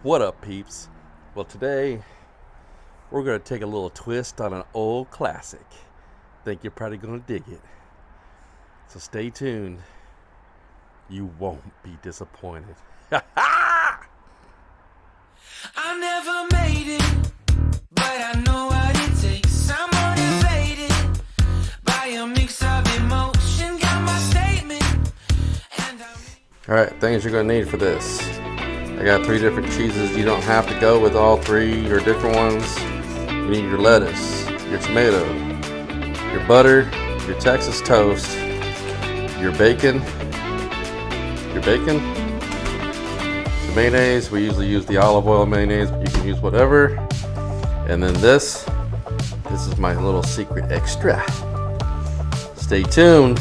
What up, peeps? Well, today we're going to take a little twist on an old classic. Think you're probably going to dig it. So stay tuned. You won't be disappointed. I never made it, but I know what it takes. I'm motivated by a mix of emotion. Got my statement, and Alright, things you're going to need for this. I got 3 different cheeses. You don't have to go with all 3 or different ones. You need your lettuce, your tomato, your butter, your Texas toast, your bacon, the mayonnaise. We usually use the olive oil mayonnaise, but you can use whatever. And then this is my little secret extra. Stay tuned.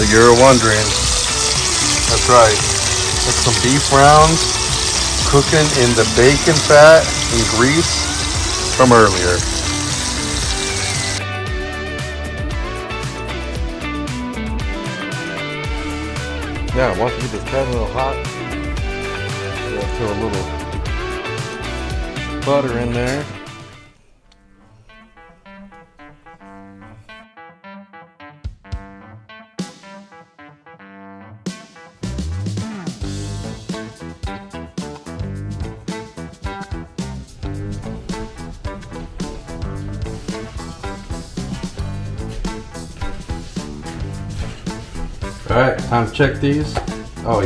So you're wondering, that's right, that's some beef rounds cooking in the bacon fat and grease from earlier. Yeah, once you get this pan a little hot, you throw a little butter in there. Alright, time to check these. Oh,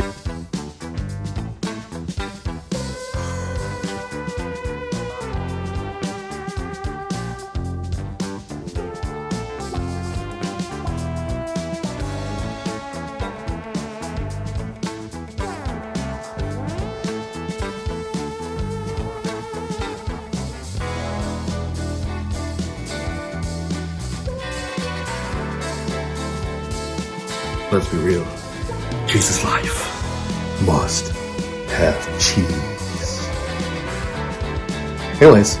let's be real. Jesus' life must have cheese. Anyways.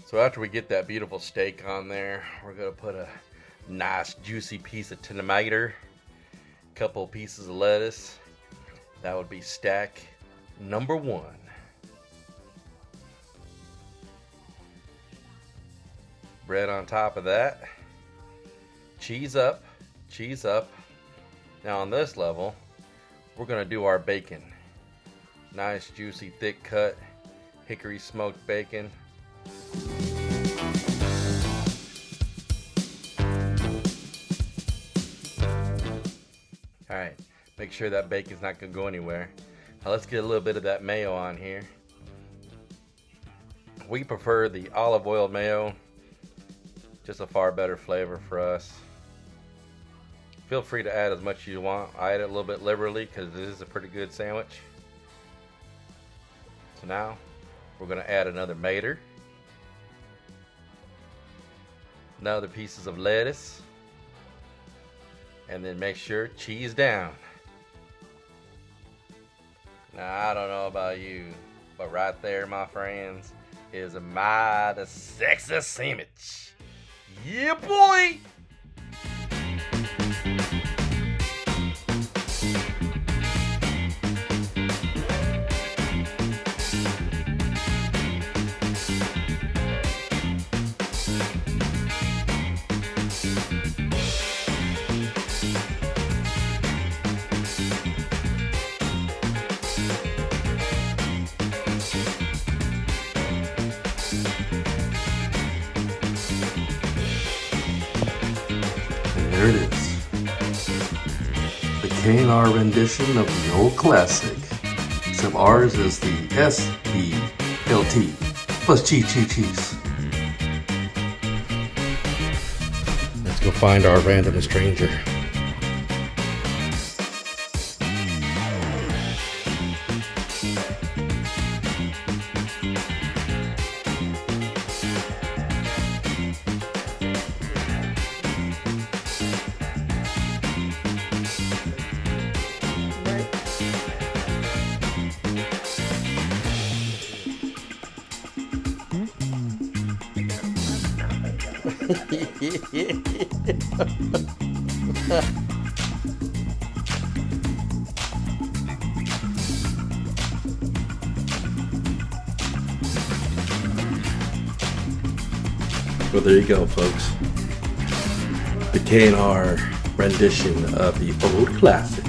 So after we get that beautiful steak on there, we're gonna put a nice juicy piece of tomato, couple pieces of lettuce. That would be stack number 1. Bread on top of that. Cheese up, Now on this level, we're gonna do our bacon. Nice, juicy, thick cut, hickory smoked bacon. Alright, make sure that bacon's not gonna go anywhere. Now let's get a little bit of that mayo on here. We prefer the olive oil mayo, just a far better flavor for us. Feel free to add as much as you want. I add it a little bit liberally because this is a pretty good sandwich. So now we're going to add another mater, another pieces of lettuce, and then make sure cheese down. Now I don't know about you, but right there, my friends, is the sexy sandwich. Yeah, boy! There it is. The K&R rendition of the old classic. Except ours is the SBLT plus cheese. Let's go find our random stranger. Well, there you go, folks. The K&R rendition of the old classic.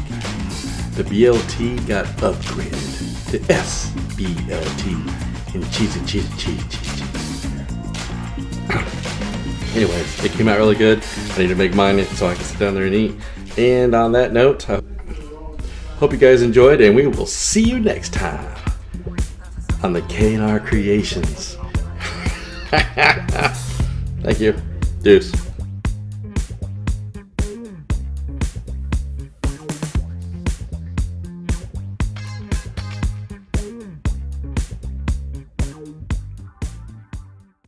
The BLT got upgraded to SBLT and cheese. Anyways, it came out really good. I need to make mine so I can sit down there and eat. And on that note, I hope you guys enjoyed, and we will see you next time on the K&R Creations. Thank you. Deuce.